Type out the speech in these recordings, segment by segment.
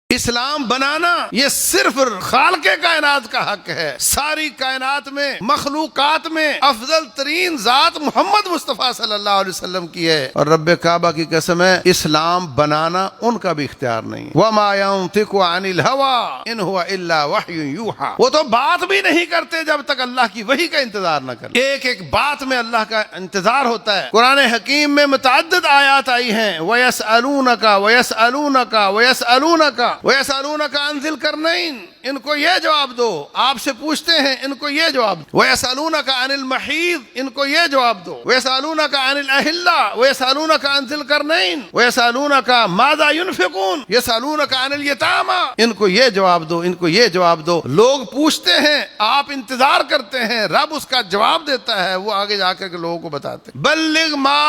اسلام بنانا یہ صرف خالق کائنات کا حق ہے. ساری کائنات میں مخلوقات میں افضل ترین ذات محمد مصطفیٰ صلی اللہ علیہ وسلم کی ہے، اور رب کعبہ کی قسم ہے اسلام بنانا ان کا بھی اختیار نہیں. وما ينطق عن الهوى ان هو الا وحی یوحى. وہ تو بات بھی نہیں کرتے جب تک اللہ کی وحی کا انتظار نہ کریں. ایک ایک بات میں اللہ کا انتظار ہوتا ہے. قرآن حکیم میں متعدد آیات آئی ہیں. وَيَسْأَلُونَكَ وَيَسْأَلُونَكَ وَيَسْأَلُونَكَ وَيَسْأَلُونَكَ عَنْ ذِي الْقَرْنَيْنِ. ان کو یہ جواب دو، آپ سے پوچھتے ہیں ان کو یہ جواب دو. وَيَسْأَلُونَكَ عَنِ الْمَحِيضِ. ان کو یہ جواب دو. وَيَسْأَلُونَكَ عَنِ الْأَهِلَّةِ وَيَسْأَلُونَكَ عَنْ ذِي الْقَرْنَيْنِ وَيَسْأَلُونَكَ مَاذَا يُنْفِقُونَ يَسْأَلُونَكَ عَنِ الْيَتَامَى. ان کو یہ جواب دو، ان کو یہ جواب دو. لوگ پوچھتے ہیں، آپ انتظار کرتے ہیں، رب اس کا جواب دیتا ہے، وہ آگے جا کر کے لوگوں کو بتاتے ہیں. بلغ ما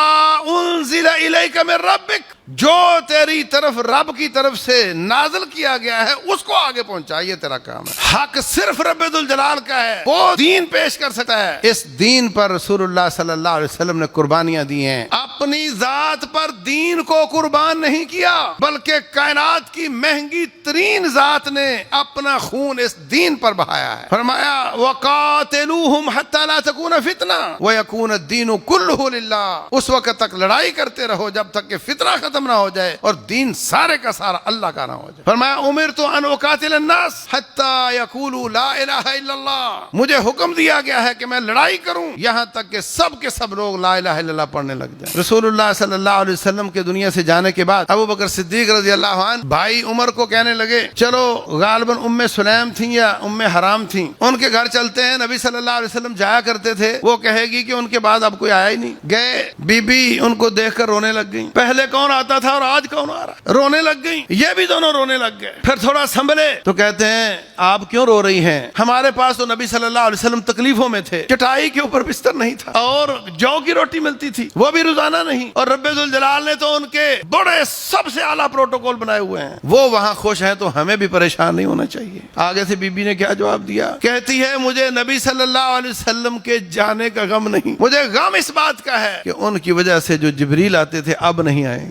انزل الیک من ربک. جو تیری طرف رب کی طرف سے نازل کیا گیا ہے اس کو آگے پہنچا، یہ تیرا کام ہے. حق صرف رب ذوالجلال کا ہے، وہ دین پیش کر سکتا ہے. اس دین پر رسول اللہ صلی اللہ علیہ وسلم نے قربانیاں دی ہیں. اپنی ذات پر دین کو قربان نہیں کیا، بلکہ کائنات کی مہنگی ترین ذات نے اپنا خون اس دین پر بہایا ہے. فرمایا وَقَاتِلُوهُمْ حَتَّى لَا تَكُونَ فِتْنَةٌ وَيَكُونَ الدِّينُ كُلُّهُ لِلَّهِ. اس وقت تک لڑائی کرتے رہو جب تک کہ فتنہ ختم نہ ہو جائے اور دین سارے کا سارا اللہ کا نہ ہو جائے. فرمایا امرت ان اقاتل الناس حتى يقولوا لا الہ الا اللہ. مجھے حکم دیا گیا ہے کہ میں لڑائی کروں یہاں تک کہ سب کے سب لوگ لا الہ الا اللہ پڑھنے لگ جائیں. رسول اللہ صلی اللہ علیہ وسلم کے دنیا سے جانے کے بعد ابو بکر صدیق رضی اللہ عنہ بھائی عمر کو کہنے لگے چلو، غالباً ام سلیم تھیں یا ام حرام تھیں، ان کے گھر چلتے ہیں. نبی صلی اللہ علیہ وسلم جایا کرتے تھے. وہ کہے گی کہ ان کے بعد اب کوئی آیا ہی نہیں. گئے، بی بی ان کو دیکھ کر رونے لگ گئی. پہلے کون آتا تھا اور آج کون آ رہا؟ رونے لگ گئی. یہ بھی دونوں رونے لگ گئے. پھر تھوڑا سنبھلے تو کہتے ہیں آپ کیوں رو رہی ہیں؟ ہمارے پاس تو نبی صلی اللہ علیہ وسلم تکلیفوں میں تھے، چٹائی کے اوپر بستر نہیں تھا اور جو کی روٹی ملتی تھی وہ بھی روزانہ نہیں، اور رب ذوالجلال نے تو ان کے بڑے سب سے اعلیٰ پروٹوکول بنائے ہوئے ہیں. وہ وہاں خوش ہیں تو ہمیں بھی پریشان نہیں ہونا چاہیے. آگے سے بی بی نے کیا جواب دیا؟ کہتی ہے مجھے نبی صلی اللہ علیہ وسلم کے جانے کا غم نہیں، مجھے غم اس بات کا ہے کہ ان کی وجہ سے جو جبریل آتے تھے اب نہیں آئے.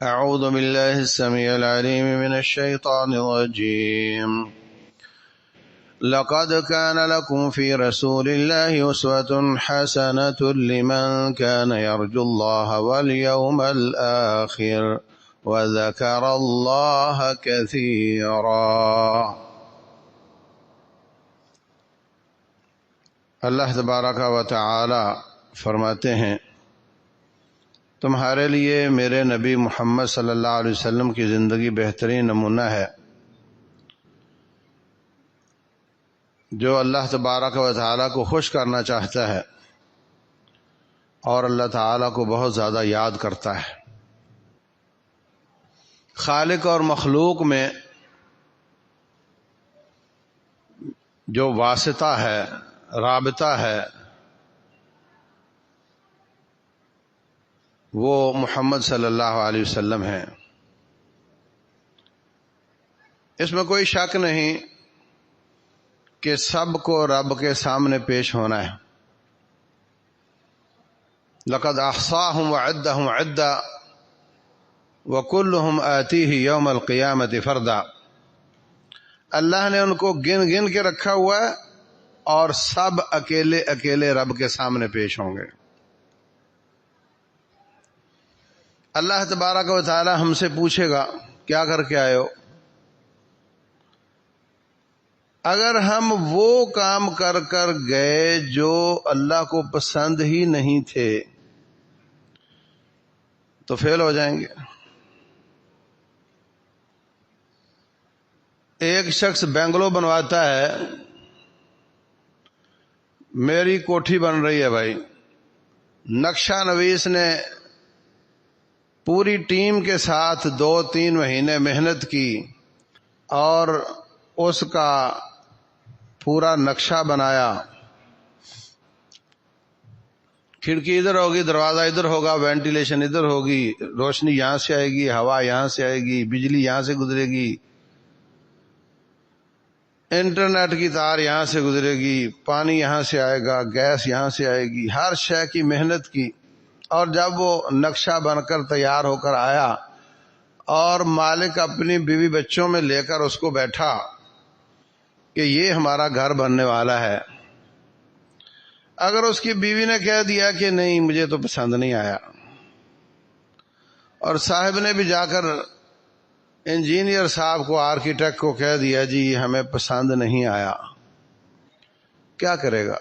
اعوذ باللہ السمیع العلیم من الشیطان الرجیم. لقد كان لكم في رسول الله أسوة حسنة لمن كان يرجو الله واليوم الآخر وذكر الله كثيرا. اللہ تبارک و تعالی فرماتے ہیں تمہارے لیے میرے نبی محمد صلی اللہ علیہ وسلم کی زندگی بہترین نمونہ ہے. جو اللہ تبارک و تعالیٰ کو خوش کرنا چاہتا ہے اور اللہ تعالیٰ کو بہت زیادہ یاد کرتا ہے. خالق اور مخلوق میں جو واسطہ ہے، رابطہ ہے، وہ محمد صلی اللہ علیہ وسلم ہیں. اس میں کوئی شک نہیں کہ سب کو رب کے سامنے پیش ہونا ہے. لقد احصاهم وعدهم عدا وكلهم آتيه يوم القيامة فردا. اللہ نے ان کو گن گن کے رکھا ہوا ہے اور سب اکیلے اکیلے رب کے سامنے پیش ہوں گے. اللہ تبارک و تعالی ہم سے پوچھے گا کیا کر کے آئے ہو؟ اگر ہم وہ کام کر کر گئے جو اللہ کو پسند ہی نہیں تھے تو فیل ہو جائیں گے. ایک شخص بنگلو بنواتا ہے، میری کوٹھی بن رہی ہے بھائی، نقشہ نویس نے پوری ٹیم کے ساتھ 2-3 مہینے محنت کی اور اس کا پورا نقشہ بنایا. کھڑکی ادھر ہوگی، دروازہ ادھر ہوگا، وینٹیلیشن ادھر ہوگی، روشنی یہاں سے آئے گی، ہوا یہاں سے آئے گی، بجلی یہاں سے گزرے گی. انٹرنیٹ کی تار یہاں سے گزرے گی، پانی یہاں سے آئے گا، گیس یہاں سے آئے گی، ہر شے کی محنت کی، اور جب وہ نقشہ بن کر تیار ہو کر آیا اور مالک اپنی بیوی بچوں میں لے کر اس کو بیٹھا کہ یہ ہمارا گھر بننے والا ہے، اگر اس کی بیوی نے کہہ دیا کہ نہیں مجھے تو پسند نہیں آیا، اور صاحب نے بھی جا کر انجینئر صاحب کو، آرکیٹیکٹ کو کہہ دیا جی ہمیں پسند نہیں آیا، کیا کرے گا؟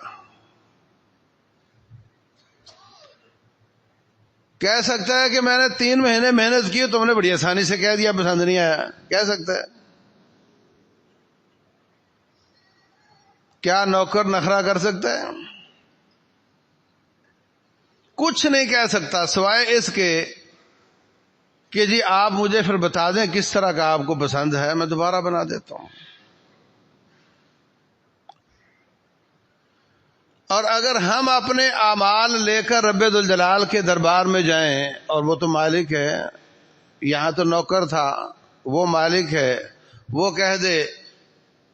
کہہ سکتا ہے کہ میں نے 3 مہینے محنت کی، تم نے بڑی آسانی سے کہہ دیا پسند نہیں آیا، کہہ سکتا ہے؟ کیا نوکر نخرہ کر سکتا ہے؟ کچھ نہیں کہہ سکتا سوائے اس کے کہ جی آپ مجھے پھر بتا دیں کس طرح کا آپ کو پسند ہے، میں دوبارہ بنا دیتا ہوں۔ اور اگر ہم اپنے اعمال لے کر رب ذوالجلال کے دربار میں جائیں، اور وہ تو مالک ہے، یہاں تو نوکر تھا، وہ مالک ہے، وہ کہہ دے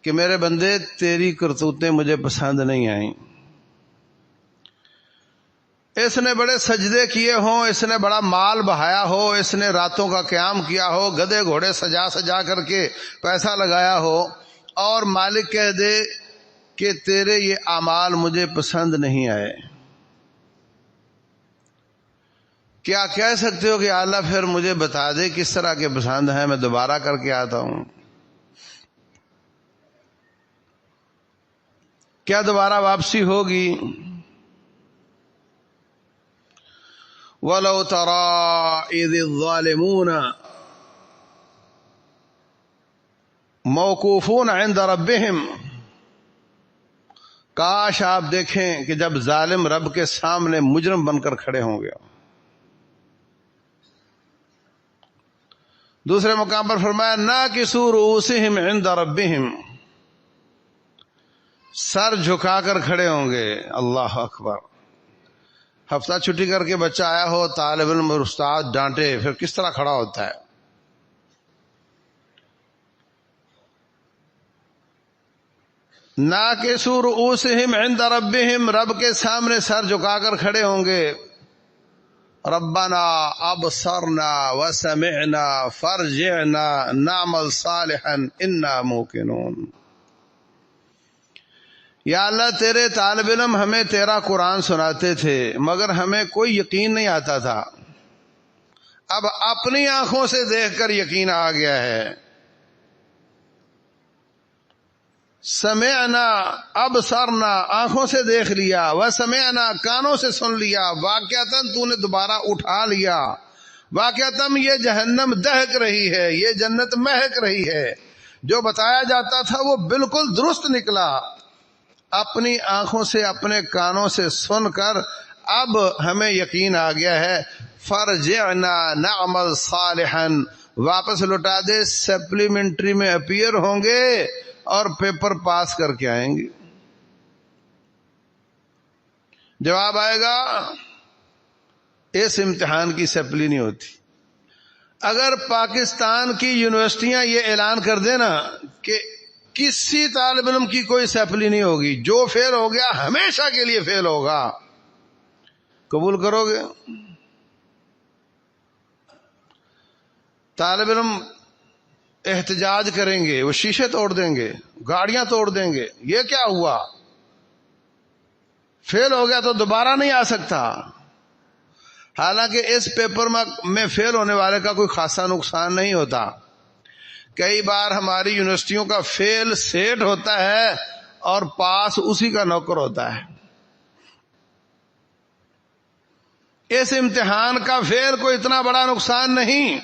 کہ میرے بندے تیری کرتوتیں مجھے پسند نہیں آئیں، اس نے بڑے سجدے کیے ہوں، اس نے بڑا مال بہایا ہو، اس نے راتوں کا قیام کیا ہو، گدھے گھوڑے سجا سجا کر کے پیسہ لگایا ہو، اور مالک کہہ دے کہ تیرے یہ اعمال مجھے پسند نہیں آئے، کیا کہہ سکتے ہو کہ اللہ پھر مجھے بتا دے کس طرح کے پسند ہیں، میں دوبارہ کر کے آتا ہوں؟ کیا دوبارہ واپسی ہوگی؟ وَلَوْ تَرَىٰ إِذِ الظَّالِمُونَ مَوْقُوفُونَ عِندَ رَبِّهِمْ، کاش آپ دیکھیں کہ جب ظالم رب کے سامنے مجرم بن کر کھڑے ہوں گے۔ دوسرے مقام پر فرمایا ناکسوا رؤوسہم عند ربہم، سر جھکا کر کھڑے ہوں گے۔ اللہ اکبر! ہفتہ چھٹی کر کے بچہ آیا ہو، طالب علم اور استاد ڈانٹے، پھر کس طرح کھڑا ہوتا ہے؟ ناکسوا رؤوسہم عند ربہم، رب کے سامنے سر جھکا کر کھڑے ہوں گے۔ ربنا ابصرنا وسمعنا فارجعنا نعمل صالحا انا موقنون، یا اللہ تیرے طالب علم ہمیں تیرا قرآن سناتے تھے مگر ہمیں کوئی یقین نہیں آتا تھا، اب اپنی آنکھوں سے دیکھ کر یقین آ گیا ہے۔ سمعنا ابصرنا، آنکھوں سے دیکھ لیا، وسمعنا، کانوں سے سن لیا، واقعتاً تو نے دوبارہ اٹھا لیا، واقعتاً یہ جہنم دہک رہی ہے، یہ جنت مہک رہی ہے، جو بتایا جاتا تھا وہ بالکل درست نکلا، اپنی آنکھوں سے اپنے کانوں سے سن کر اب ہمیں یقین آ گیا ہے۔ فرجعنا نعمل صالحا، واپس لوٹا دے، سپلیمنٹری میں اپیئر ہوں گے اور پیپر پاس کر کے آئیں گے۔ جواب آئے گا اس امتحان کی سپلی نہیں ہوتی۔ اگر پاکستان کی یونیورسٹیاں یہ اعلان کر دیں نا کہ کسی طالب علم کی کوئی سپلی نہیں ہوگی، جو فیل ہو گیا ہمیشہ کے لیے فیل ہوگا، قبول کرو گے؟ طالب علم احتجاج کریں گے، وہ شیشے توڑ دیں گے، گاڑیاں توڑ دیں گے، یہ کیا ہوا؟ فیل ہو گیا تو دوبارہ نہیں آ سکتا۔ حالانکہ اس پیپر میں فیل ہونے والے کا کوئی خاصا نقصان نہیں ہوتا، کئی بار ہماری یونیورسٹیوں کا فیل سیٹ ہوتا ہے اور پاس اسی کا نوکر ہوتا ہے۔ اس امتحان کا فیل کوئی اتنا بڑا نقصان نہیں۔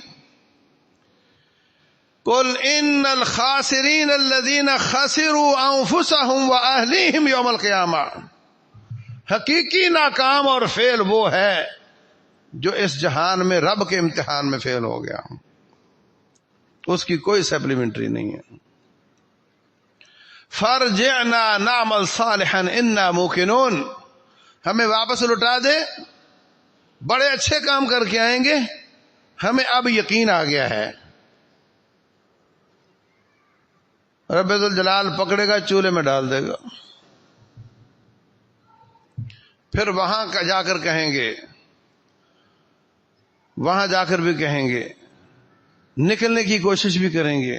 قل ان الخاسرین الذین خسروا انفسهم واہلیہم یوم القیامہ، حقیقی ناکام اور فیل وہ ہے جو اس جہان میں رب کے امتحان میں فیل ہو گیا، اس کی کوئی سپلیمنٹری نہیں ہے۔ فرجعنا نعمل صالحا انا موقنون، ہمیں واپس لوٹا دے، بڑے اچھے کام کر کے آئیں گے، ہمیں اب یقین آ گیا ہے۔ رب ذوالجلال پکڑے گا، چولہے میں ڈال دے گا. پھر وہاں جا کر کہیں گے، وہاں جا کر بھی کہیں گے، نکلنے کی کوشش بھی کریں گے.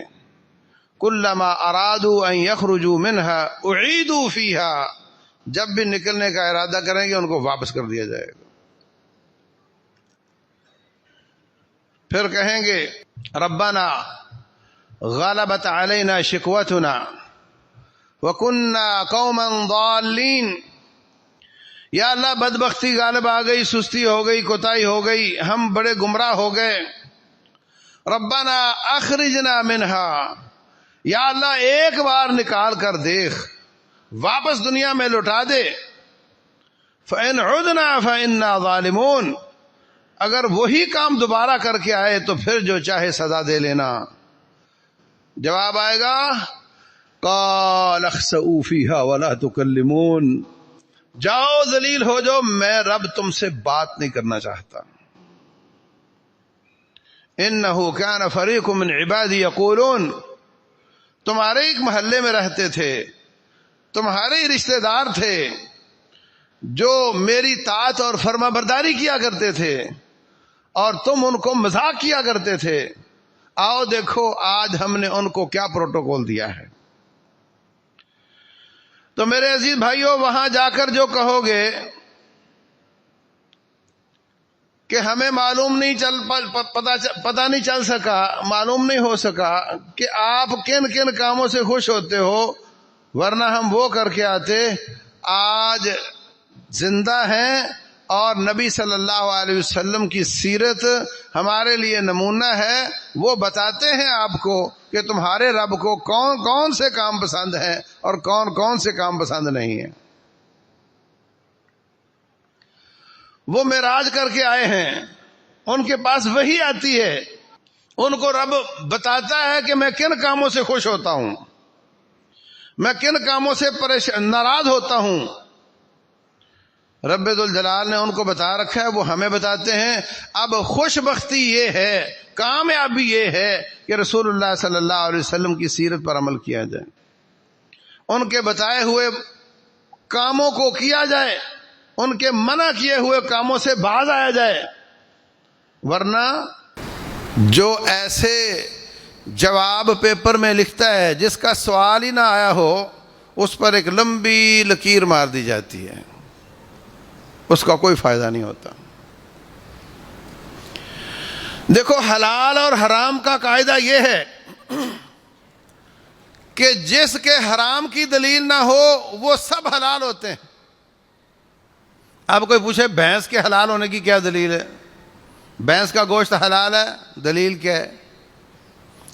کلما ارادوا ان یخرجوا منها اعیدوا فیها، جب بھی نکلنے کا ارادہ کریں گے ان کو واپس کر دیا جائے گا. پھر کہیں گے ربنا غلبت علینا شقوتنا وکنا قوما ضالین، یا اللہ بدبختی غالب آ گئی، سستی ہو گئی، کوتاہی ہو گئی، ہم بڑے گمراہ ہو گئے. ربنا اخرجنا منها، یا اللہ ایک بار نکال کر دیکھ، واپس دنیا میں لوٹا دے. فإن عدنا فإنا ظالمون، اگر وہی کام دوبارہ کر کے آئے تو پھر جو چاہے سزا دے لینا. جواب آئے گا قال اخسئوا فيها ولا تكلمون، جاؤ ذلیل ہو جاؤ، میں رب تم سے بات نہیں کرنا چاہتا. انه كان فريق من عبادي يقولون، تمہارے ایک محلے میں رہتے تھے، تمہارے ہی رشتہ دار تھے جو میری طاعت اور فرما برداری کیا کرتے تھے اور تم ان کو مذاق کیا کرتے تھے. آؤ دیکھو آج ہم نے ان کو کیا پروٹوکول دیا ہے. تو میرے عزیز بھائیوں، وہاں جا کر جو کہو گے کہ ہمیں معلوم نہیں پتہ نہیں چل سکا، معلوم نہیں ہو سکا کہ آپ کن کن کاموں سے خوش ہوتے ہو، ورنہ ہم وہ کر کے آتے. آج زندہ ہیں اور نبی صلی اللہ علیہ وسلم کی سیرت ہمارے لیے نمونہ ہے. وہ بتاتے ہیں آپ کو کہ تمہارے رب کو کون کون سے کام پسند ہیں اور کون کون سے کام پسند نہیں ہیں. وہ معراج کر کے آئے ہیں، ان کے پاس وحی آتی ہے، ان کو رب بتاتا ہے کہ میں کن کاموں سے خوش ہوتا ہوں، میں کن کاموں سے ناراض ہوتا ہوں. رب ذوالجلال نے ان کو بتا رکھا ہے، وہ ہمیں بتاتے ہیں. اب خوش بختی یہ ہے، کامیابی یہ ہے کہ رسول اللہ صلی اللہ علیہ وسلم کی سیرت پر عمل کیا جائے، ان کے بتائے ہوئے کاموں کو کیا جائے، ان کے منع کیے ہوئے کاموں سے باز آیا جائے. ورنہ جو ایسے جواب پیپر میں لکھتا ہے جس کا سوال ہی نہ آیا ہو، اس پر ایک لمبی لکیر مار دی جاتی ہے، اس کا کوئی فائدہ نہیں ہوتا. دیکھو حلال اور حرام کا قاعدہ یہ ہے کہ جس کے حرام کی دلیل نہ ہو وہ سب حلال ہوتے ہیں. اب کوئی پوچھے بھینس کے حلال ہونے کی کیا دلیل ہے؟ بھینس کا گوشت حلال ہے، دلیل کیا ہے؟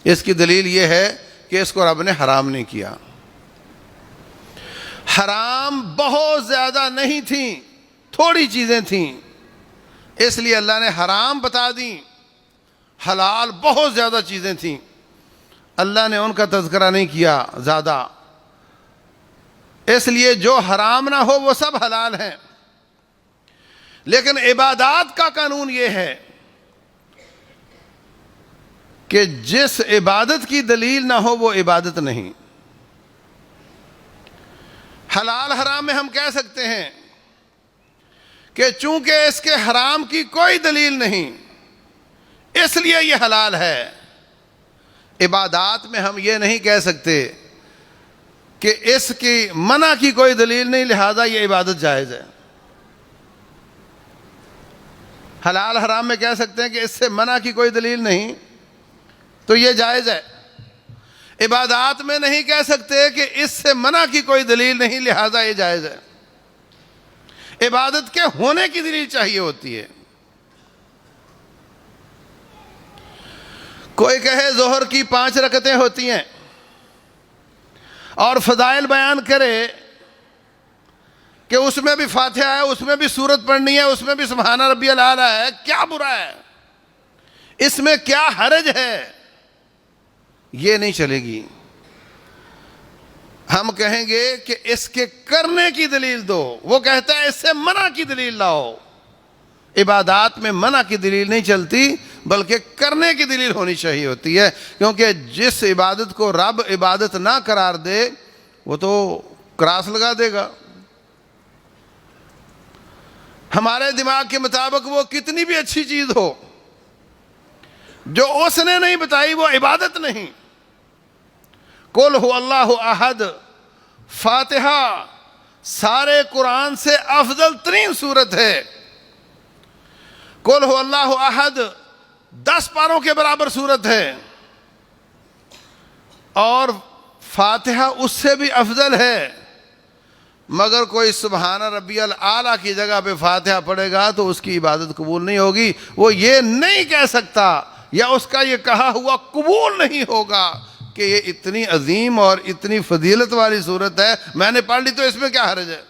اس کی دلیل یہ ہے کہ اس کو رب نے حرام نہیں کیا. حرام بہت زیادہ نہیں تھیں، تھوڑی چیزیں تھیں، اس لیے اللہ نے حرام بتا دیں. حلال بہت زیادہ چیزیں تھیں، اللہ نے ان کا تذکرہ نہیں کیا زیادہ، اس لیے جو حرام نہ ہو وہ سب حلال ہیں. لیکن عبادات کا قانون یہ ہے کہ جس عبادت کی دلیل نہ ہو وہ عبادت نہیں. حلال حرام میں ہم کہہ سکتے ہیں کہ چونکہ اس کے حرام کی کوئی دلیل نہیں اس لیے یہ حلال ہے. عبادات میں ہم یہ نہیں کہہ سکتے کہ اس کی منع کی کوئی دلیل نہیں لہذا یہ عبادت جائز ہے. حلال حرام میں کہہ سکتے ہیں کہ اس سے منع کی کوئی دلیل نہیں تو یہ جائز ہے. عبادات میں نہیں کہہ سکتے کہ اس سے منع کی کوئی دلیل نہیں لہذا یہ جائز ہے. عبادت کے ہونے کی دلیل چاہیے ہوتی ہے. کوئی کہے ظہر کی 5 رکعتیں ہوتی ہیں اور فضائل بیان کرے کہ اس میں بھی فاتحہ ہے، اس میں بھی سورت پڑھنی ہے، اس میں بھی سبحان ربی الاعلیٰ ہے، کیا برا ہے؟ اس میں کیا حرج ہے؟ یہ نہیں چلے گی. ہم کہیں گے کہ اس کے کرنے کی دلیل دو. وہ کہتا ہے اس سے منع کی دلیل لاؤ. عبادات میں منع کی دلیل نہیں چلتی بلکہ کرنے کی دلیل ہونی چاہیے ہوتی ہے، کیونکہ جس عبادت کو رب عبادت نہ قرار دے وہ تو کراس لگا دے گا۔ ہمارے دماغ کے مطابق وہ کتنی بھی اچھی چیز ہو، جو اس نے نہیں بتائی وہ عبادت نہیں۔ قل هو اللہ احد، فاتحہ سارے قرآن سے افضل ترین سورت ہے۔ قل هو اللہ احد 10 پاروں کے برابر سورت ہے، اور فاتحہ اس سے بھی افضل ہے، مگر کوئی سبحان ربی الاعلیٰ کی جگہ پہ فاتحہ پڑھے گا تو اس کی عبادت قبول نہیں ہوگی۔ وہ یہ نہیں کہہ سکتا یا اس کا یہ کہا ہوا قبول نہیں ہوگا کہ یہ اتنی عظیم اور اتنی فضیلت والی صورت ہے، میں نے پڑھ لی تو اس میں کیا حرج ہے۔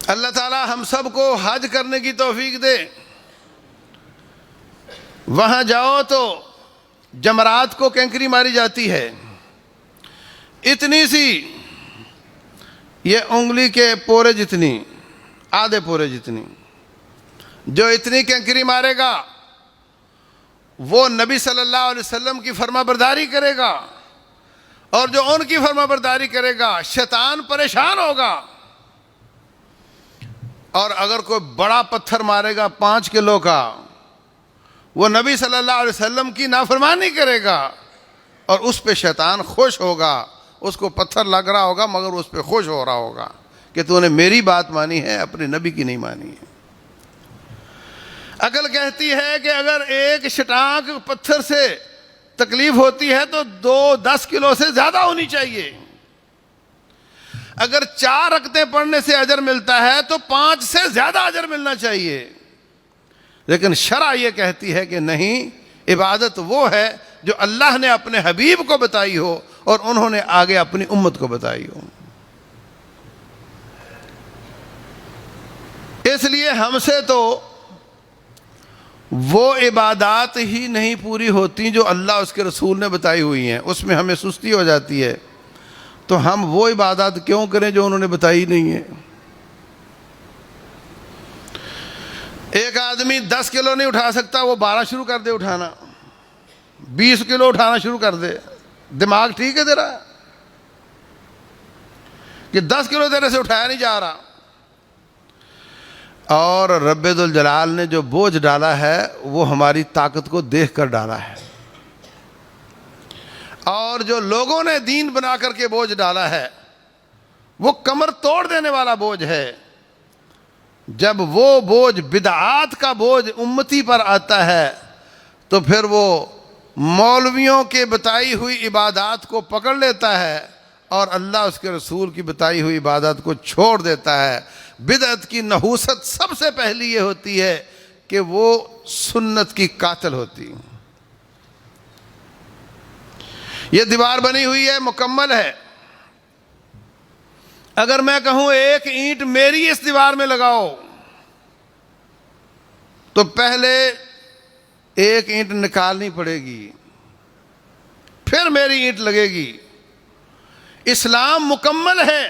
اللہ تعالی ہم سب کو حج کرنے کی توفیق دے۔ وہاں جاؤ تو جمرات کو کینکری ماری جاتی ہے، اتنی سی، یہ انگلی کے پورے جتنی، آدھے پورے جتنی، جو اتنی کینکری مارے گا وہ نبی صلی اللہ علیہ وسلم کی فرما برداری کرے گا، اور جو ان کی فرما برداری کرے گا شیطان پریشان ہوگا۔ اور اگر کوئی بڑا پتھر مارے گا 5 کلو کا، وہ نبی صلی اللہ علیہ وسلم کی نافرمانی کرے گا، اور اس پہ شیطان خوش ہوگا۔ اس کو پتھر لگ رہا ہوگا مگر اس پہ خوش ہو رہا ہوگا کہ تو نے میری بات مانی ہے، اپنے نبی کی نہیں مانی ہے۔ عقل کہتی ہے کہ اگر ایک شٹانک پتھر سے تکلیف ہوتی ہے تو 10 کلو سے زیادہ ہونی چاہیے۔ اگر 4 رکعتیں پڑھنے سے اجر ملتا ہے تو 5 سے زیادہ اجر ملنا چاہیے، لیکن شرع یہ کہتی ہے کہ نہیں، عبادت وہ ہے جو اللہ نے اپنے حبیب کو بتائی ہو اور انہوں نے آگے اپنی امت کو بتائی ہو۔ اس لیے ہم سے تو وہ عبادات ہی نہیں پوری ہوتی جو اللہ اس کے رسول نے بتائی ہوئی ہیں، اس میں ہمیں سستی ہو جاتی ہے، تو ہم وہ عبادات کیوں کریں جو انہوں نے بتائی نہیں ہے۔ ایک آدمی 10 کلو نہیں اٹھا سکتا، وہ 12 شروع کر دے اٹھانا، 20 کلو اٹھانا شروع کر دے۔ دماغ ٹھیک ہے تیرا کہ 10 کلو تیرے سے اٹھایا نہیں جا رہا؟ اور رب ذوالجلال نے جو بوجھ ڈالا ہے وہ ہماری طاقت کو دیکھ کر ڈالا ہے، اور جو لوگوں نے دین بنا کر کے بوجھ ڈالا ہے وہ کمر توڑ دینے والا بوجھ ہے۔ جب وہ بوجھ بدعات کا بوجھ امتی پر آتا ہے تو پھر وہ مولویوں کے بتائی ہوئی عبادات کو پکڑ لیتا ہے اور اللہ اس کے رسول کی بتائی ہوئی عبادات کو چھوڑ دیتا ہے۔ بدعت کی نحوست سب سے پہلی یہ ہوتی ہے کہ وہ سنت کی قاتل ہوتی۔ یہ دیوار بنی ہوئی ہے، مکمل ہے، اگر میں کہوں ایک اینٹ میری اس دیوار میں لگاؤ تو پہلے ایک اینٹ نکالنی پڑے گی، پھر میری اینٹ لگے گی۔ اسلام مکمل ہے،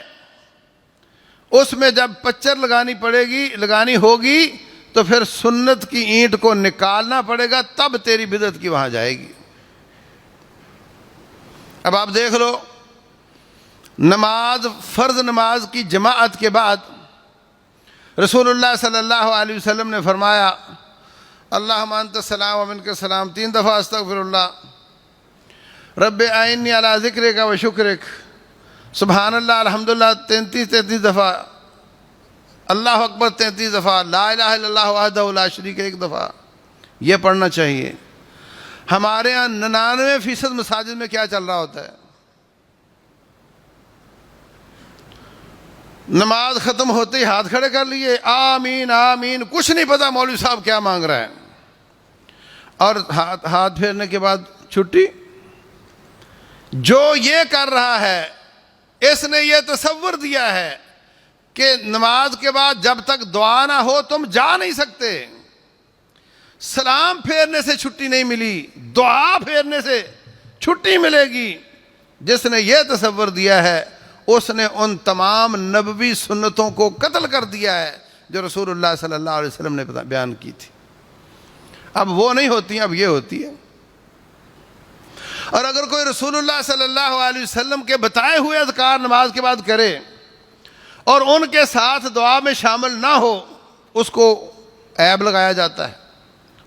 اس میں جب پچر لگانی ہوگی تو پھر سنت کی اینٹ کو نکالنا پڑے گا، تب تیری بدعت کی وہاں جائے گی۔ اب آپ دیکھ لو، نماز، فرض نماز کی جماعت کے بعد رسول اللہ صلی اللہ علیہ وسلم نے فرمایا اللہم انت السلام و منک السلام 3 دفعہ، استغفر اللہ، رب اعنی علی ذکرک و شکرک، سبحان اللہ الحمدللہ 33 دفعہ، اللہ اکبر 33 دفعہ، لا الہ الا اللہ وحدہ لا شریک 1 دفعہ، یہ پڑھنا چاہیے۔ ہمارے ہاں 99% مساجد میں کیا چل رہا ہوتا ہے؟ نماز ختم ہوتے ہی ہاتھ کھڑے کر لیے، آمین آمین، کچھ نہیں پتا مولوی صاحب کیا مانگ رہا ہے، اور ہاتھ پھیرنے کے بعد چھٹی۔ جو یہ کر رہا ہے اس نے یہ تصور دیا ہے کہ نماز کے بعد جب تک دعا نہ ہو تم جا نہیں سکتے۔ سلام پھیرنے سے چھٹی نہیں ملی، دعا پھیرنے سے چھٹی ملے گی۔ جس نے یہ تصور دیا ہے اس نے ان تمام نبوی سنتوں کو قتل کر دیا ہے جو رسول اللہ صلی اللہ علیہ وسلم نے بیان کی تھی. اب وہ نہیں ہوتی ہیں، اب یہ ہوتی ہے. اور اگر کوئی رسول اللہ صلی اللہ علیہ وسلم کے بتائے ہوئے اذکار نماز کے بعد کرے اور ان کے ساتھ دعا میں شامل نہ ہو، اس کو عیب لگایا جاتا ہے،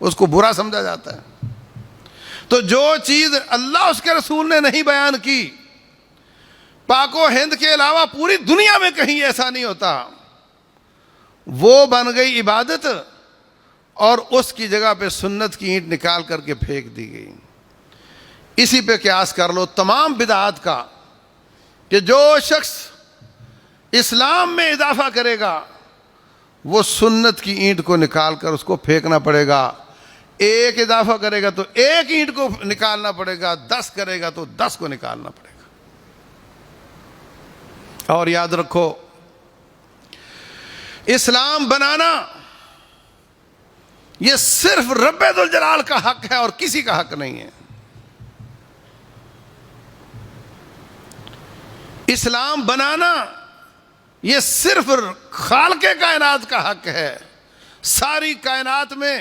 اس کو برا سمجھا جاتا ہے. تو جو چیز اللہ اس کے رسول نے نہیں بیان کی، پاک و ہند کے علاوہ پوری دنیا میں کہیں ایسا نہیں ہوتا، وہ بن گئی عبادت اور اس کی جگہ پہ سنت کی اینٹ نکال کر کے پھینک دی گئی. اسی پہ قیاس کر لو تمام بدعات کا کہ جو شخص اسلام میں اضافہ کرے گا وہ سنت کی اینٹ کو نکال کر اس کو پھینکنا پڑے گا. ایک اضافہ کرے گا تو ایک اینٹ کو نکالنا پڑے گا، 10 کرے گا تو 10 کو نکالنا پڑے گا. اور یاد رکھو، اسلام بنانا یہ صرف رب ذوالجلال کا حق ہے اور کسی کا حق نہیں ہے. اسلام بنانا یہ صرف خالق کائنات کا حق ہے. ساری کائنات میں،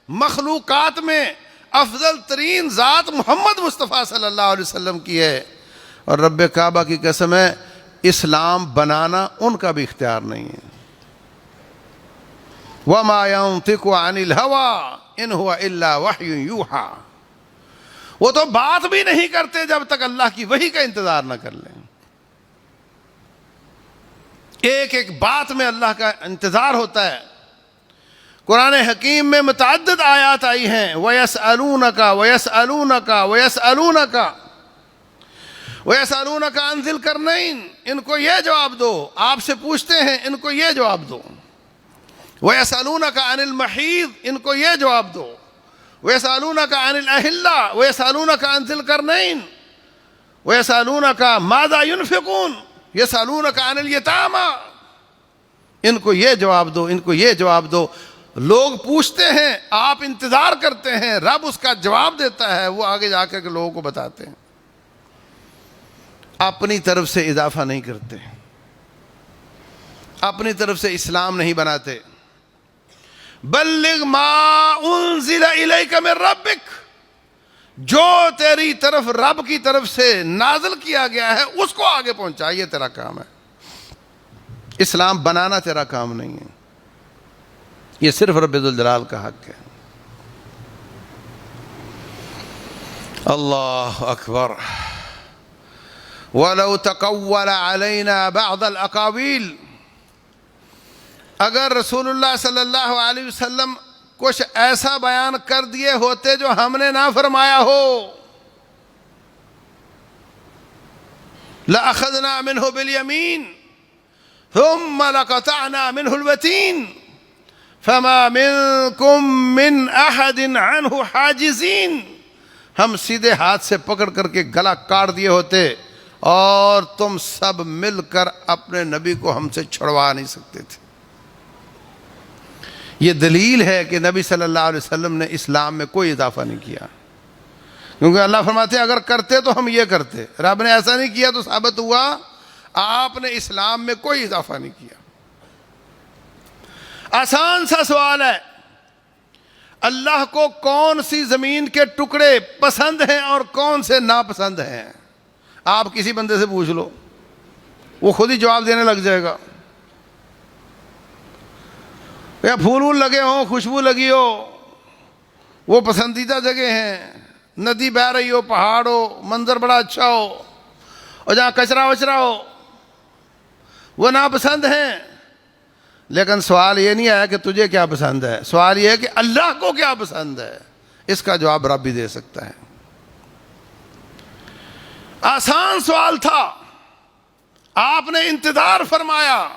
مخلوقات میں افضل ترین ذات محمد مصطفیٰ صلی اللہ علیہ وسلم کی ہے. اور رب کعبہ کی قسم ہے، اسلام بنانا ان کا بھی اختیار نہیں ہے. وَمَا يَنطِقُ عَنِ الْهَوَىٰ إِنْ هُوَ إِلَّا وَحْيٌ يُوحَىٰ. وہ تو بات بھی نہیں کرتے جب تک اللہ کی وحی کا انتظار نہ کر لیں. ایک ایک بات میں اللہ کا انتظار ہوتا ہے. قرآن حکیم میں متعدد آیات آئی ہیں، وَيَسْأَلُونَكَ وَيَسْأَلُونَكَ وَيَسْأَلُونَكَ وَيَسْأَلُونَكَ عَنْ ذِي الْقَرْنَيْنِ. ان کو یہ جواب دو، آپ سے پوچھتے ہیں ان کو یہ جواب دو. وَيَسْأَلُونَكَ عَنِ الْمَحِيضِ. ان کو یہ جواب دو. وَيَسْأَلُونَكَ عَنِ الْأَهِلَّةِ وَيَسْأَلُونَكَ عَنْ ذِي الْقَرْنَيْنِ وَيَسْأَلُونَكَ مَاذَا يُنْفِقُونَ يَسْأَلُونَكَ عَنِ الْيَتَامَى. ان کو یہ جواب دو، ان کو یہ جواب دو. لوگ پوچھتے ہیں، آپ انتظار کرتے ہیں، رب اس کا جواب دیتا ہے، وہ آگے جا کر کے لوگوں کو بتاتے ہیں. اپنی طرف سے اضافہ نہیں کرتے، اپنی طرف سے اسلام نہیں بناتے. بلغ ما انزل الیک من ربک. جو تیری طرف رب کی طرف سے نازل کیا گیا ہے اس کو آگے پہنچا، یہ تیرا کام ہے. اسلام بنانا تیرا کام نہیں ہے، یہ صرف رب ذوالجلال کا حق ہے. اللہ اکبر. وَلَوْ تَقَوَّلَ عَلَيْنَا بَعْضَ الْأَقَاوِيلِ. اگر رسول اللہ صلی اللہ علیہ وسلم کچھ ایسا بیان کر دیے ہوتے جو ہم نے نہ فرمایا ہو، لَأَخَذْنَا مِنْهُ بِالْيَمِينِ ثُمَّ لَقَطَعْنَا مِنْهُ الْوَتِينَ فَمَا مِنْكُمْ مِنْ أَحَدٍ عَنْهُ حَاجِزِينَ. ہم سیدھے ہاتھ سے پکڑ کر کے گلا کاٹ دیے ہوتے اور تم سب مل کر اپنے نبی کو ہم سے چھڑوا نہیں سکتے تھے. یہ دلیل ہے کہ نبی صلی اللہ علیہ وسلم نے اسلام میں کوئی اضافہ نہیں کیا، کیونکہ اللہ فرماتے ہیں اگر کرتے تو ہم یہ کرتے. رب نے ایسا نہیں کیا تو ثابت ہوا آپ نے اسلام میں کوئی اضافہ نہیں کیا. آسان سا سوال ہے، اللہ کو کون سی زمین کے ٹکڑے پسند ہیں اور کون سے ناپسند ہیں؟ آپ کسی بندے سے پوچھ لو، وہ خود ہی جواب دینے لگ جائے گا. یا پھول لگے ہوں، خوشبو لگی ہو، وہ پسندیدہ جگہ ہیں. ندی بہہ رہی ہو، پہاڑ ہو، منظر بڑا اچھا ہو، اور جہاں کچرا وچرا ہو وہ ناپسند ہیں. لیکن سوال یہ نہیں آیا کہ تجھے کیا پسند ہے، سوال یہ ہے کہ اللہ کو کیا پسند ہے. اس کا جواب رب بھی دے سکتا ہے. آسان سوال تھا، آپ نے انتظار فرمایا،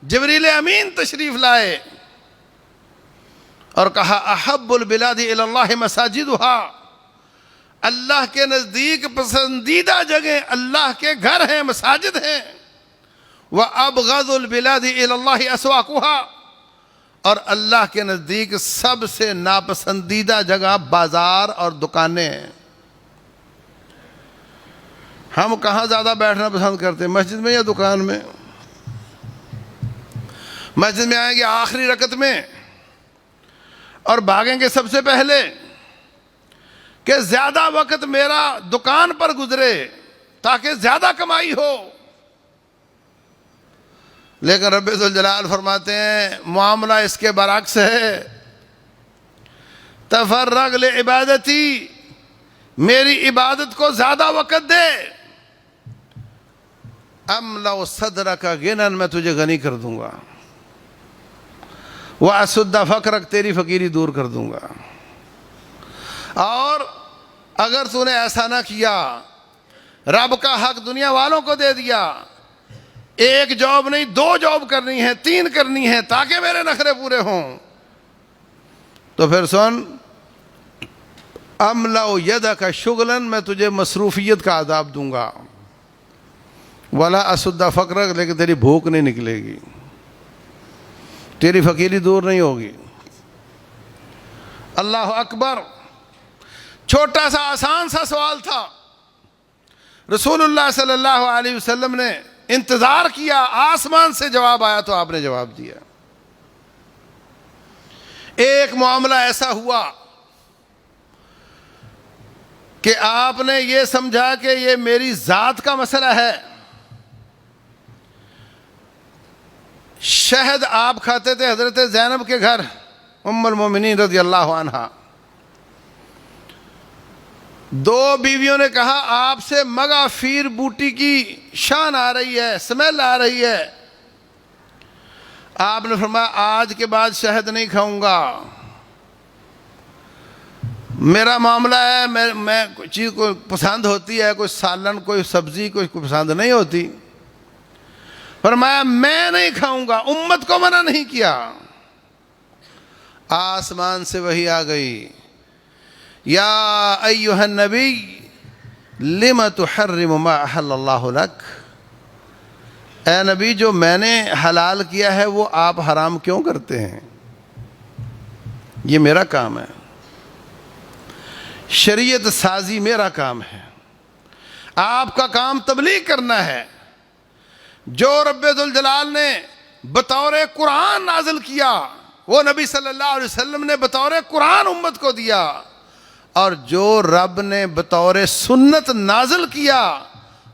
جبریل امین تشریف لائے اور کہا احب البلاد الی اللہ مساجدها. اللہ کے نزدیک پسندیدہ جگہ اللہ کے گھر ہیں، مساجد ہیں. وَأَبْغَضُ الْبِلَادِ إِلَى اللَّهِ أَسْوَاقُهَا. اور اللہ کے نزدیک سب سے ناپسندیدہ جگہ بازار اور دکانیں ہیں. ہم کہاں زیادہ بیٹھنا پسند کرتے ہیں، مسجد میں یا دکان میں؟ مسجد میں آئیں گے آخری رکعت میں اور بھاگیں گے سب سے پہلے کہ زیادہ وقت میرا دکان پر گزرے تاکہ زیادہ کمائی ہو. لیکن رب ذوالجلال فرماتے ہیں معاملہ اس کے برعکس ہے. تفرغ لعبادتی، میری عبادت کو زیادہ وقت دے. املأ صدرک غنى، میں تجھے غنی کر دوں گا. واسد فقرک، تیری فقیری دور کر دوں گا. اور اگر تو نے ایسا نہ کیا، رب کا حق دنیا والوں کو دے دیا، ایک جاب نہیں 2 جاب کرنی ہے، 3 کرنی ہے تاکہ میرے نخرے پورے ہوں، تو پھر سن، املأ یدک شغلا، میں تجھے مصروفیت کا عذاب دوں گا. ولا اسد فقرک، لیکن تیری بھوک نہیں نکلے گی، تیری فقیری دور نہیں ہوگی. اللہ اکبر. چھوٹا سا آسان سا سوال تھا. رسول اللہ صلی اللہ علیہ وسلم نے انتظار کیا، آسمان سے جواب آیا تو آپ نے جواب دیا. ایک معاملہ ایسا ہوا کہ آپ نے یہ سمجھا کہ یہ میری ذات کا مسئلہ ہے. شہد آپ کھاتے تھے حضرت زینب کے گھر، ام المومنین رضی اللہ عنہا. 2 بیویوں نے کہا آپ سے مغافیر بوٹی کی شان آ رہی ہے، سمیل آ رہی ہے. آپ نے فرمایا آج کے بعد شہد نہیں کھاؤں گا. میرا معاملہ ہے، میں کوئی چیز کو پسند ہوتی ہے، کوئی سالن، کوئی سبزی، کوئی پسند نہیں ہوتی. فرمایا میں نہیں کھاؤں گا، امت کو منع نہیں کیا. آسمان سے وحی آ گئی، یا ایھا النبی لم تحرم ما احل اللہ لک. اے نبی، جو میں نے حلال کیا ہے وہ آپ حرام کیوں کرتے ہیں؟ یہ میرا کام ہے، شریعت سازی میرا کام ہے، آپ کا کام تبلیغ کرنا ہے. جو رب ذوالجلال نے بطور قرآن نازل کیا وہ نبی صلی اللہ علیہ وسلم نے بطور قرآن امت کو دیا، اور جو رب نے بطور سنت نازل کیا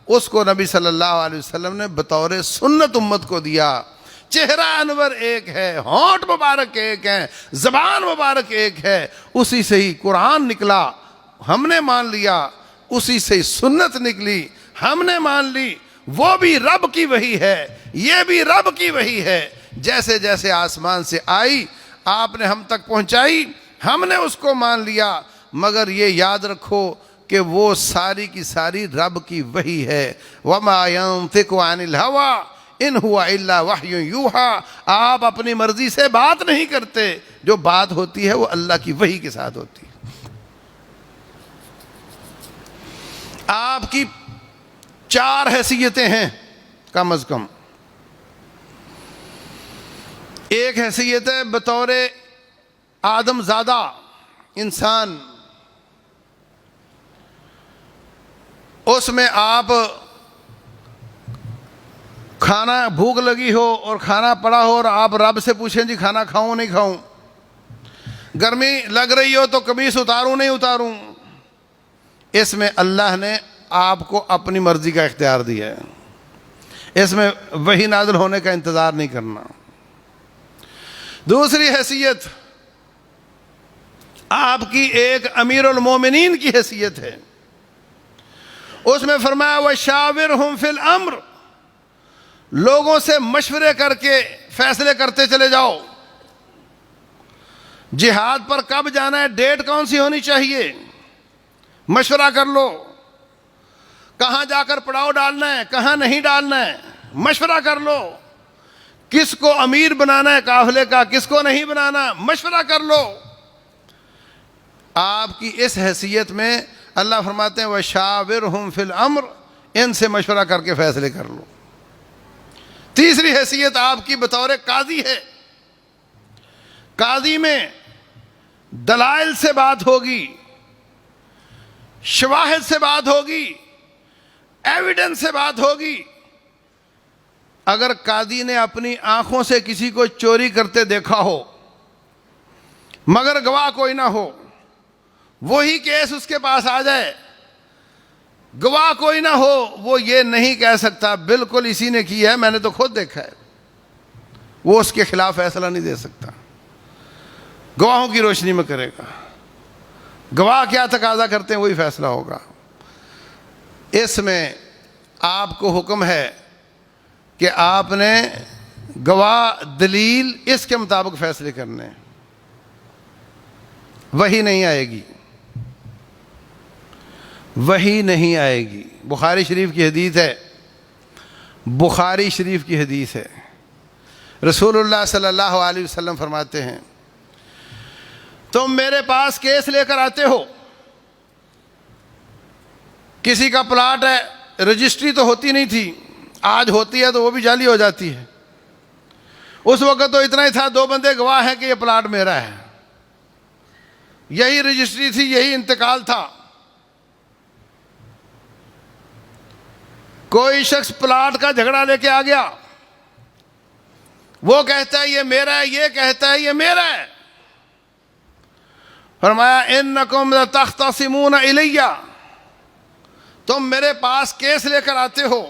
اس کو نبی صلی اللہ علیہ وسلم نے بطور سنت امت کو دیا. چہرہ انور ایک ہے، ہونٹ مبارک ایک ہے، زبان مبارک ایک ہے، اسی سے ہی قرآن نکلا، ہم نے مان لیا. اسی سے ہی سنت نکلی، ہم نے مان لی. وہ بھی رب کی وحی ہے، یہ بھی رب کی وحی ہے. جیسے جیسے آسمان سے آئی آپ نے ہم تک پہنچائی، ہم نے اس کو مان لیا. مگر یہ یاد رکھو کہ وہ ساری کی ساری رب کی وحی ہے. وما ينطق عن الهوى ان هو الا وحی یوحى. آپ اپنی مرضی سے بات نہیں کرتے، جو بات ہوتی ہے وہ اللہ کی وحی کے ساتھ ہوتی ہے. آپ کی 4 حیثیتیں ہیں کم از کم. ایک حیثیت ہے بطور آدم زادہ انسان، اس میں آپ کھانا بھوک لگی ہو اور کھانا پڑا ہو اور آپ رب سے پوچھیں جی کھانا کھاؤں نہیں کھاؤں. گرمی لگ رہی ہو تو قمیص اتاروں نہیں اتاروں. اس میں اللہ نے آپ کو اپنی مرضی کا اختیار دیا ہے. اس میں وحی نازل ہونے کا انتظار نہیں کرنا. دوسری حیثیت آپ کی ایک امیر المومنین کی حیثیت ہے. اس میں فرمایا وَشَاوِرْهُمْ فِي الْأَمْرِ، لوگوں سے مشورے کر کے فیصلے کرتے چلے جاؤ. جہاد پر کب جانا ہے، ڈیٹ کون سی ہونی چاہیے، مشورہ کر لو. کہاں جا کر پڑاؤ ڈالنا ہے، کہاں نہیں ڈالنا ہے، مشورہ کر لو. کس کو امیر بنانا ہے قافلے کا، کس کو نہیں بنانا، مشورہ کر لو. آپ کی اس حیثیت میں اللہ فرماتے ہیں وَشَاوِرْهُمْ فِي الْأَمْرِ، ان سے مشورہ کر کے فیصلے کر لو. تیسری حیثیت آپ کی بطور قاضی ہے. قاضی میں دلائل سے بات ہوگی، شواہد سے بات ہوگی، ایویڈنس سے بات ہوگی. اگر قاضی نے اپنی آنکھوں سے کسی کو چوری کرتے دیکھا ہو مگر گواہ کوئی نہ ہو, وہی کیس اس کے پاس آ جائے, گواہ کوئی نہ ہو, وہ یہ نہیں کہہ سکتا بالکل اسی نے کی ہے, میں نے تو خود دیکھا ہے. وہ اس کے خلاف فیصلہ نہیں دے سکتا, گواہوں کی روشنی میں کرے گا. گواہ کیا تقاضا کرتے ہیں وہی فیصلہ ہوگا. اس میں آپ کو حکم ہے کہ آپ نے گواہ دلیل اس کے مطابق فیصلے کرنے ہیں, وہی نہیں آئے گی, وہی نہیں آئے گی. بخاری شریف کی حدیث ہے, بخاری شریف کی حدیث ہے, رسول اللہ صلی اللہ علیہ وسلم فرماتے ہیں تم میرے پاس کیس لے کر آتے ہو, کسی کا پلاٹ ہے, رجسٹری تو ہوتی نہیں تھی, آج ہوتی ہے تو وہ بھی جعلی ہو جاتی ہے. اس وقت تو اتنا ہی تھا, 2 بندے گواہ ہیں کہ یہ پلاٹ میرا ہے, یہی رجسٹری تھی, یہی انتقال تھا. کوئی شخص پلاٹ کا جھگڑا لے کے آ گیا, وہ کہتا ہے یہ میرا ہے, یہ کہتا ہے یہ میرا ہے. فرمایا انکم لتختصمون الی, تم میرے پاس کیس لے کر آتے ہو,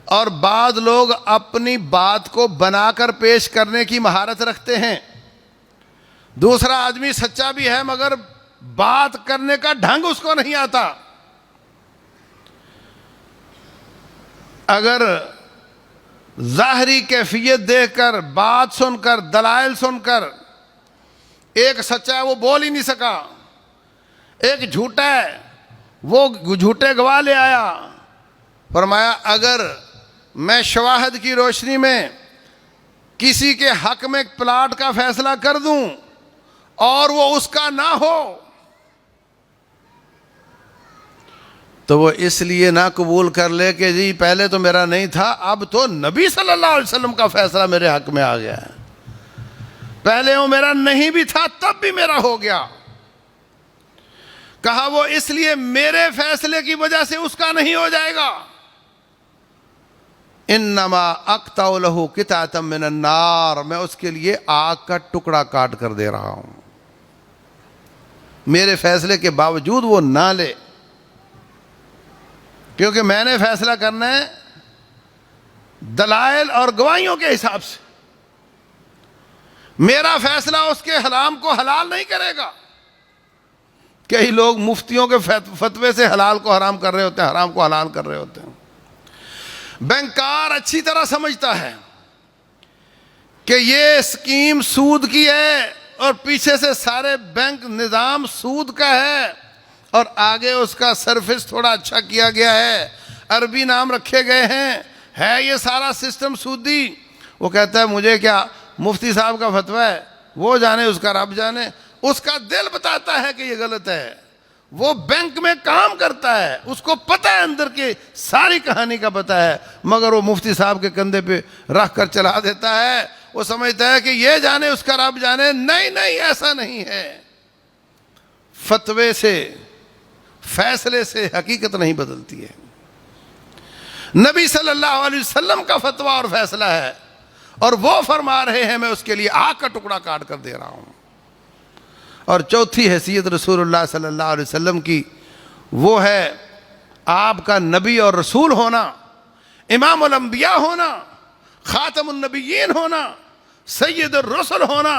اور بعض لوگ اپنی بات کو بنا کر پیش کرنے کی مہارت رکھتے ہیں. دوسرا آدمی سچا بھی ہے مگر بات کرنے کا ڈھنگ اس کو نہیں آتا. اگر ظاہری کیفیت دیکھ کر, بات سن کر, دلائل سن کر, ایک سچا ہے وہ بول ہی نہیں سکا, ایک جھوٹا ہے وہ جھوٹے گواہ لے آیا. فرمایا اگر میں شواہد کی روشنی میں کسی کے حق میں پلاٹ کا فیصلہ کر دوں اور وہ اس کا نہ ہو تو وہ اس لیے نہ قبول کر لے کہ جی پہلے تو میرا نہیں تھا, اب تو نبی صلی اللہ علیہ وسلم کا فیصلہ میرے حق میں آ گیا ہے, پہلے وہ میرا نہیں بھی تھا تب بھی میرا ہو گیا. کہا وہ اس لیے میرے فیصلے کی وجہ سے اس کا نہیں ہو جائے گا. انما اقطع له قطعة من النار, میں اس کے لیے آگ کا ٹکڑا کاٹ کر دے رہا ہوں. میرے فیصلے کے باوجود وہ نہ لے, کیونکہ میں نے فیصلہ کرنا ہے دلائل اور گواہیوں کے حساب سے. میرا فیصلہ اس کے حرام کو حلال نہیں کرے گا. کئی لوگ مفتیوں کے فتوے سے حلال کو حرام کر رہے ہوتے ہیں, حرام کو حلال کر رہے ہوتے ہیں. بینکار اچھی طرح سمجھتا ہے کہ یہ اسکیم سود کی ہے اور پیچھے سے سارے بینک نظام سود کا ہے, اور آگے اس کا سرفس تھوڑا اچھا کیا گیا ہے, عربی نام رکھے گئے ہیں, ہے یہ سارا سسٹم سودی. وہ کہتا ہے مجھے کیا, مفتی صاحب کا فتویٰ ہے, وہ جانے, اس کا رب جانے. اس کا دل بتاتا ہے کہ یہ غلط ہے. وہ بینک میں کام کرتا ہے, اس کو پتہ ہے اندر کی ساری کہانی کا پتہ ہے, مگر وہ مفتی صاحب کے کندھے پہ رکھ کر چلا دیتا ہے. وہ سمجھتا ہے کہ یہ جانے, اس کا رب جانے. نہیں نہیں, ایسا نہیں ہے. فتوے سے, فیصلے سے حقیقت نہیں بدلتی ہے. نبی صلی اللہ علیہ وسلم کا فتویٰ اور فیصلہ ہے, اور وہ فرما رہے ہیں میں اس کے لیے آگ کا ٹکڑا کاٹ کر دے رہا ہوں. اور چوتھی حیثیت رسول اللہ صلی اللہ علیہ وسلم کی وہ ہے آپ کا نبی اور رسول ہونا, امام الانبیاء ہونا, خاتم النبیین ہونا, سید الرسل ہونا,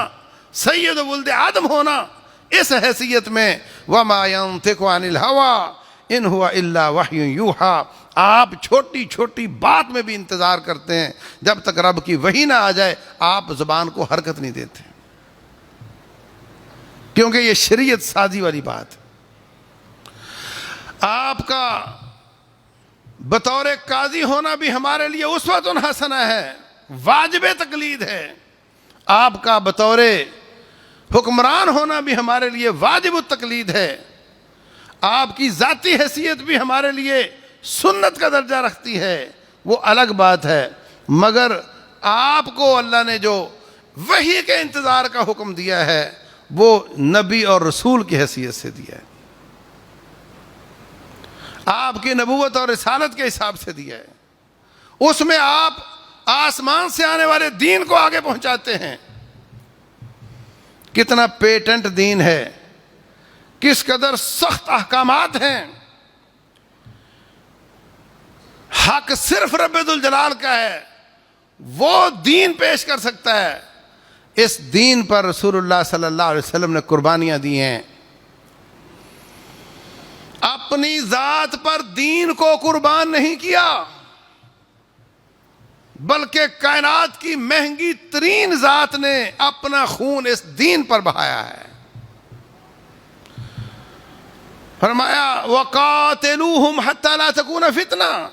سید ولد آدم ہونا. اس حیثیت میں وما ينطق عن الهوى ان هو الا وحی یوحى, آپ چھوٹی چھوٹی بات میں بھی انتظار کرتے ہیں, جب تک رب کی وحی نہ آ جائے آپ زبان کو حرکت نہیں دیتے, کیونکہ یہ شریعت سازی والی بات ہے. آپ کا بطور قاضی ہونا بھی ہمارے لیے اسوۃ حسنہ ہے, واجب تقلید ہے. آپ کا بطور حکمران ہونا بھی ہمارے لیے واجب التقلید ہے. آپ کی ذاتی حیثیت بھی ہمارے لیے سنت کا درجہ رکھتی ہے, وہ الگ بات ہے. مگر آپ کو اللہ نے جو وحی کے انتظار کا حکم دیا ہے وہ نبی اور رسول کی حیثیت سے دیا ہے, آپ کی نبوت اور رسالت کے حساب سے دیا ہے. اس میں آپ آسمان سے آنے والے دین کو آگے پہنچاتے ہیں. کتنا پیٹنٹ دین ہے، کس قدر سخت احکامات ہیں. حق صرف رب ذوالجلال کا ہے، وہ دین پیش کر سکتا ہے. اس دین پر رسول اللہ صلی اللہ علیہ وسلم نے قربانیاں دی ہیں. اپنی ذات پر دین کو قربان نہیں کیا، بلکہ کائنات کی مہنگی ترین ذات نے اپنا خون اس دین پر بہایا ہے. فرمایا وَقَاتِلُوهُمْ حَتَّى لَا تَكُونَ فِتْنَةٌ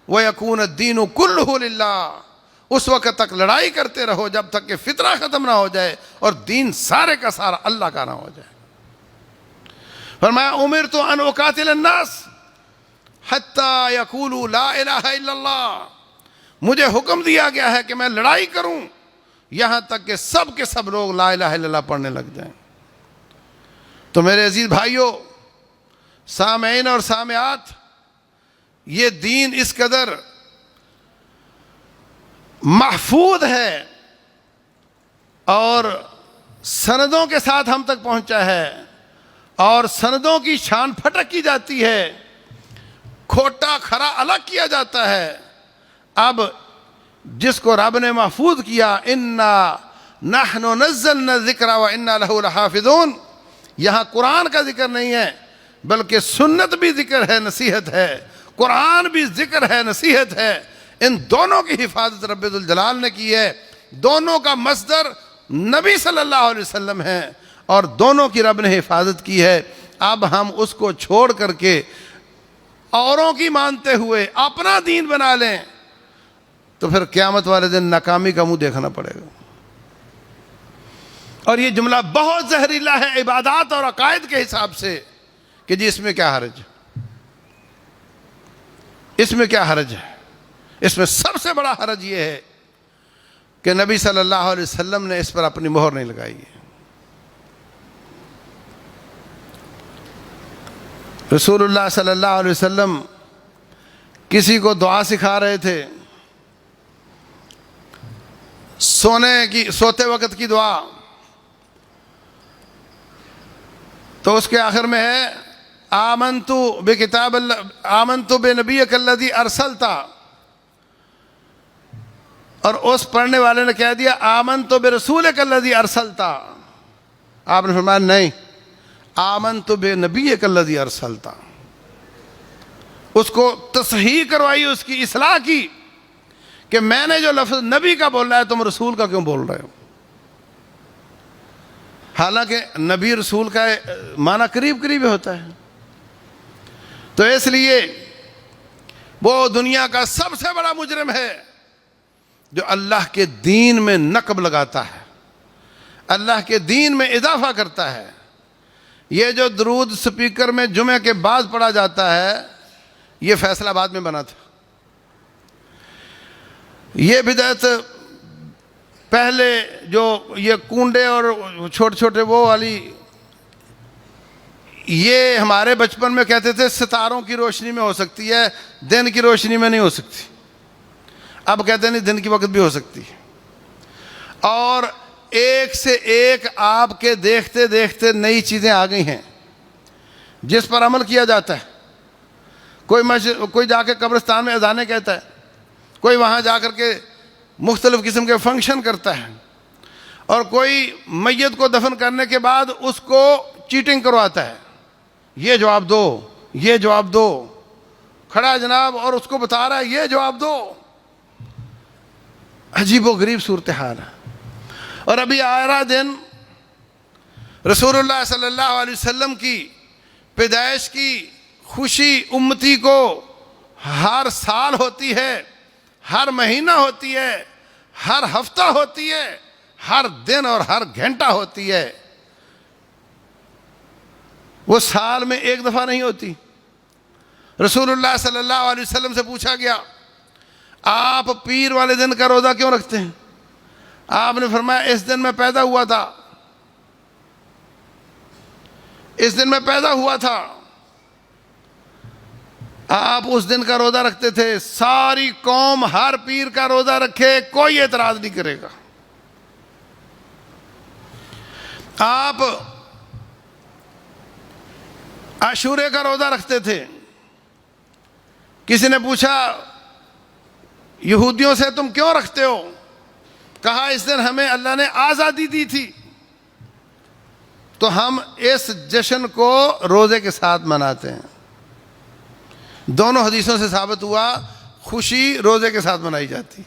وَيَكُونَ الدِّينُ كُلُّهُ لِلَّهِ. اس وقت تک لڑائی کرتے رہو جب تک کہ فتنہ ختم نہ ہو جائے اور دین سارے کا سارا اللہ کا نہ ہو جائے. فرمایا امرت ان اقاتل الناس حتی یقولوا لا الہ الا اللہ. مجھے حکم دیا گیا ہے کہ میں لڑائی کروں یہاں تک کہ سب کے سب لوگ لا الہ الا اللہ پڑھنے لگ جائیں. تو میرے عزیز بھائیوں، سامعین اور سامعات، یہ دین اس قدر محفوظ ہے اور سندوں کے ساتھ ہم تک پہنچا ہے اور سندوں کی شان پھٹک کی جاتی ہے، کھوٹا کھرا الگ کیا جاتا ہے. اب جس کو رب نے محفوظ کیا، انا نحن نزلنا الذکر وانا لہ لحافظون، یہاں قرآن کا ذکر نہیں ہے بلکہ سنت بھی ذکر ہے، نصیحت ہے. قرآن بھی ذکر ہے، نصیحت ہے. ان دونوں کی حفاظت رب ذوالجلال نے کی ہے. دونوں کا مصدر نبی صلی اللہ علیہ وسلم ہے اور دونوں کی رب نے حفاظت کی ہے. اب ہم اس کو چھوڑ کر کے اوروں کی مانتے ہوئے اپنا دین بنا لیں تو پھر قیامت والے دن ناکامی کا منہ دیکھنا پڑے گا. اور یہ جملہ بہت زہریلا ہے عبادات اور عقائد کے حساب سے کہ جی اس میں کیا حرج ہے، اس میں کیا حرج ہے. اس میں سب سے بڑا حرج یہ ہے کہ نبی صلی اللہ علیہ وسلم نے اس پر اپنی مہر نہیں لگائی ہے. رسول اللہ صلی اللہ علیہ وسلم کسی کو دعا سکھا رہے تھے، سوتے وقت کی دعا. تو اس کے آخر میں ہے آمنتو بکتاب اللہ آمنتو بنبیک الذی ارسلتا، اور اس پڑھنے والے نے کہہ دیا آمنتو برسولک الذی ارسلتا. آپ نے فرمایا نہیں، آمنتو بنبیک الذی ارسلتا. اس کو تصحیح کروائی، اس کی اصلاح کی کہ میں نے جو لفظ نبی کا بول رہا ہے تم رسول کا کیوں بول رہے ہو. حالانکہ نبی رسول کا معنی قریب قریب ہوتا ہے. تو اس لیے وہ دنیا کا سب سے بڑا مجرم ہے جو اللہ کے دین میں نقب لگاتا ہے، اللہ کے دین میں اضافہ کرتا ہے. یہ جو درود سپیکر میں جمعہ کے بعد پڑھا جاتا ہے یہ فیصل آباد میں بنا تھا. یہ بدعت پہلے جو یہ کنڈے اور چھوٹے چھوٹے وہ والی، یہ ہمارے بچپن میں کہتے تھے ستاروں کی روشنی میں ہو سکتی ہے، دن کی روشنی میں نہیں ہو سکتی. اب کہتے نہیں دن کی وقت بھی ہو سکتی ہے. اور ایک سے ایک آپ کے دیکھتے دیکھتے نئی چیزیں آ گئی ہیں جس پر عمل کیا جاتا ہے. کوئی جا کے قبرستان میں اذانیں کہتا ہے، کوئی وہاں جا کر کے مختلف قسم کے فنکشن کرتا ہے، اور کوئی میت کو دفن کرنے کے بعد اس کو چیٹنگ کرواتا ہے. یہ جواب دو، یہ جواب دو، کھڑا جناب اور اس کو بتا رہا ہے یہ جواب دو. عجیب و غریب صورتحال ہے. اور ابھی آ رہا دن رسول اللہ صلی اللہ علیہ وسلم کی پیدائش کی خوشی امتی کو ہر سال ہوتی ہے، ہر مہینہ ہوتی ہے، ہر ہفتہ ہوتی ہے، ہر دن اور ہر گھنٹہ ہوتی ہے. وہ سال میں ایک دفعہ نہیں ہوتی. رسول اللہ صلی اللہ علیہ وسلم سے پوچھا گیا آپ پیر والے دن کا روزہ کیوں رکھتے ہیں؟ آپ نے فرمایا اس دن میں پیدا ہوا تھا، اس دن میں پیدا ہوا تھا. آپ اس دن کا روزہ رکھتے تھے، ساری قوم ہر پیر کا روزہ رکھے کوئی اعتراض نہیں کرے گا۔ آپ عاشورے کا روزہ رکھتے تھے، کسی نے پوچھا یہودیوں سے تم کیوں رکھتے ہو؟ کہا اس دن ہمیں اللہ نے آزادی دی تھی، تو ہم اس جشن کو روزے کے ساتھ مناتے ہیں۔ دونوں حدیثوں سے ثابت ہوا خوشی روزے کے ساتھ منائی جاتی،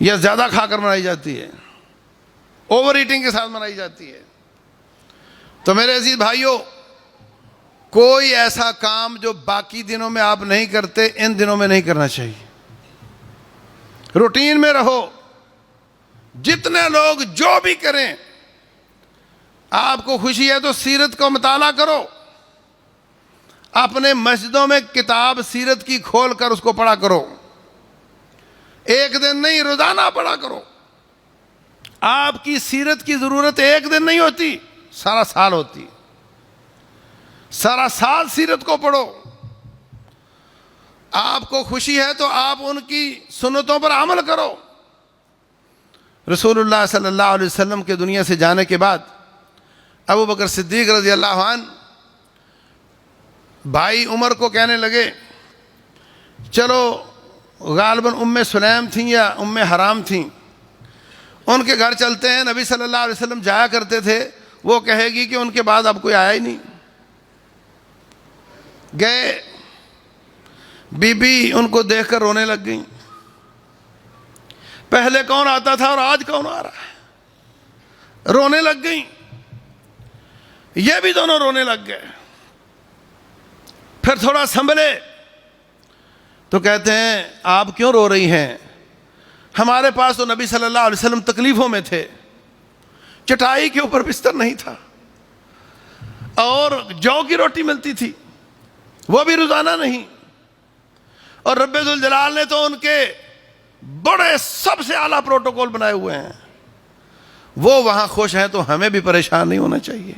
یا زیادہ کھا کر منائی جاتی ہے، اوور ایٹنگ کے ساتھ منائی جاتی ہے۔ تو میرے عزیز بھائیوں، کوئی ایسا کام جو باقی دنوں میں آپ نہیں کرتے ان دنوں میں نہیں کرنا چاہیے۔ روٹین میں رہو، جتنے لوگ جو بھی کریں، آپ کو خوشی ہے تو سیرت کو مطالعہ کرو، اپنے مسجدوں میں کتاب سیرت کی کھول کر اس کو پڑھا کرو، ایک دن نہیں روزانہ پڑھا کرو۔ آپ کی سیرت کی ضرورت ایک دن نہیں ہوتی، سارا سال ہوتی، سارا سال سیرت کو پڑھو۔ آپ کو خوشی ہے تو آپ ان کی سنتوں پر عمل کرو۔ رسول اللہ صلی اللہ علیہ وسلم کے دنیا سے جانے کے بعد ابو بکر صدیق رضی اللہ عنہ بھائی عمر کو کہنے لگے چلو، غالباً ام سلیم تھیں یا ام حرام تھیں، ان کے گھر چلتے ہیں، نبی صلی اللہ علیہ وسلم جایا کرتے تھے، وہ کہے گی کہ ان کے بعد اب کوئی آیا ہی نہیں۔ گئے، بی بی ان کو دیکھ کر رونے لگ گئیں، پہلے کون آتا تھا اور آج کون آ رہا ہے، رونے لگ گئیں۔ یہ بھی دونوں رونے لگ گئے، پھر تھوڑا سنبھلے تو کہتے ہیں آپ کیوں رو رہی ہیں؟ ہمارے پاس تو نبی صلی اللہ علیہ وسلم تکلیفوں میں تھے، چٹائی کے اوپر بستر نہیں تھا، اور جو کی روٹی ملتی تھی وہ بھی روزانہ نہیں، اور رب ذوالجلال نے تو ان کے بڑے سب سے اعلیٰ پروٹوکول بنائے ہوئے ہیں، وہ وہاں خوش ہیں تو ہمیں بھی پریشان نہیں ہونا چاہیے۔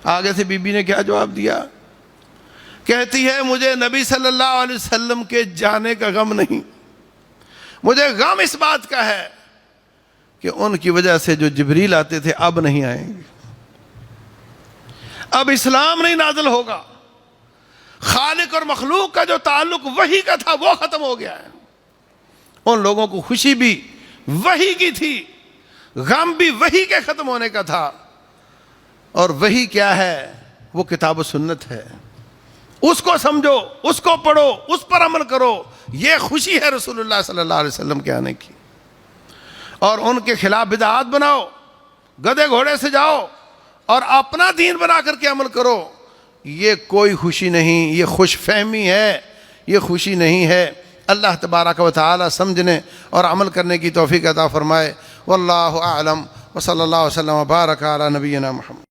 آگے سے بی بی نے کیا جواب دیا؟ کہتی ہے مجھے نبی صلی اللہ علیہ وسلم کے جانے کا غم نہیں، مجھے غم اس بات کا ہے کہ ان کی وجہ سے جو جبریل آتے تھے اب نہیں آئیں گے، اب اسلام نہیں نازل ہوگا، خالق اور مخلوق کا جو تعلق وحی کا تھا وہ ختم ہو گیا ہے۔ ان لوگوں کو خوشی بھی وحی کی تھی، غم بھی وحی کے ختم ہونے کا تھا، اور وحی کیا ہے؟ وہ کتاب و سنت ہے، اس کو سمجھو، اس کو پڑھو، اس پر عمل کرو، یہ خوشی ہے رسول اللہ صلی اللہ علیہ وسلم کے آنے کی۔ اور ان کے خلاف بدعات بناؤ، گدھے گھوڑے سے جاؤ اور اپنا دین بنا کر کے عمل کرو، یہ کوئی خوشی نہیں، یہ خوش فہمی ہے، یہ خوشی نہیں ہے۔ اللہ تبارک و تعالی سمجھنے اور عمل کرنے کی توفیق عطا فرمائے۔ واللہ اعلم، وصلی اللہ وسلم وبارک علی نبینا محمد۔